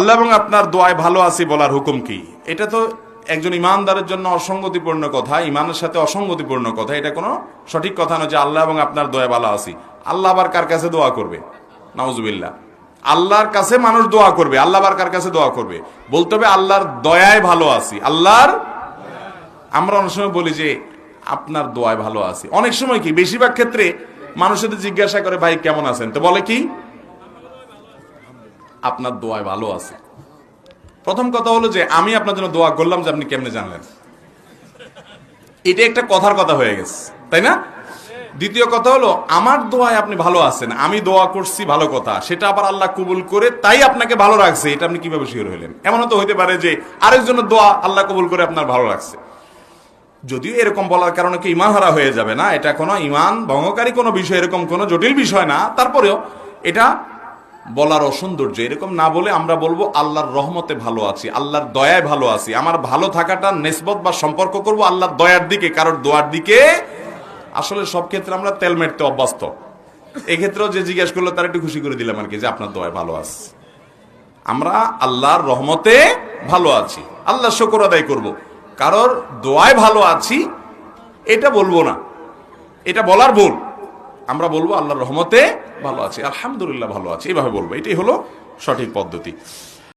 আল্লাহ এবং আপনার দোয়ায় ভালো আছি বলার হুকুম কি? এটা তো একজন ইমানদারের জন্য অসঙ্গতিপূর্ণ কথা, ইমানের সাথে অসঙ্গতিপূর্ণ কথা। এটা কোনো সঠিক কথা নয় যে আল্লাহ এবং আপনার দোয়ায় ভালো আছি। আল্লাহ আবার কার কাছে দোয়া করবে? নাউজুবিল্লাহ। আল্লাহর কাছে মানুষ দোয়া করবে, আল্লাহ আবার কার কাছে দোয়া করবে? বলতে হবে আল্লাহর দয়ায় ভালো আছি। আল্লাহর, আমরা অনেক সময় বলি যে আপনার দোয়ায় ভালো আছি। অনেক সময় কি, বেশিরভাগ ক্ষেত্রে মানুষের জিজ্ঞাসা করে ভাই কেমন আছেন, তো বলে কি আপনার দোয়ায় ভালো আছে। প্রথম কথা হলো যে আমি আপনার জন্য দোয়া করলাম, যে আপনি কেমনে জানলেন? এটা একটা কথার কথা হয়ে গেছে, তাই না? দ্বিতীয় কথা হলো আমার দোয়ায় আপনি ভালো আছেন, আমি দোয়া করছি, ভালো কথা, সেটা আবার আল্লাহ কবুল করে তাই আপনাকে ভালো রাখছে, এটা আপনি কিভাবে শিওর হলেন? এমনও তো হইতে পারে যে আরেকজনের দোয়া আল্লাহ কবুল করে আপনার ভালো রাখছে। যদিও এরকম বলার কারণে কি ইমান হারা হয়ে যাবে না, এটা কোনো ইমান ভঙ্গকারী কোনো বিষয়, এরকম কোনো জটিল বিষয় না। তারপরেও এটা বলার অসৌন্দর্য, এরকম না বলে আমরা বলবো আল্লাহর রহমতে ভালো আছি, আল্লাহর দয়ায় ভালো আছি। আমার ভালো থাকাটা নিসবত বা সম্পর্ক করব আল্লাহর দয়ার দিকে, কারোর দোয়ার দিকে। আসলে সব ক্ষেত্রে আমরা তেল মেরতে অভ্যস্ত। এক্ষেত্রেও যে জিজ্ঞেস করলো তার একটু খুশি করে দিলাম আর কি, যে আপনার দয়ায় ভালো আছে। আমরা আল্লাহর রহমতে ভালো আছি, আল্লাহ শুকর আদায় করব। কারোর দোয়ায় ভালো আছি এটা বলবো না, এটা বলার ভুল। আমরা বলবো আল্লাহর রহমতে ভালো আছি, আলহামদুলিল্লাহ ভালো আছি, এভাবে বলবো। এটাই হলো সঠিক পদ্ধতি।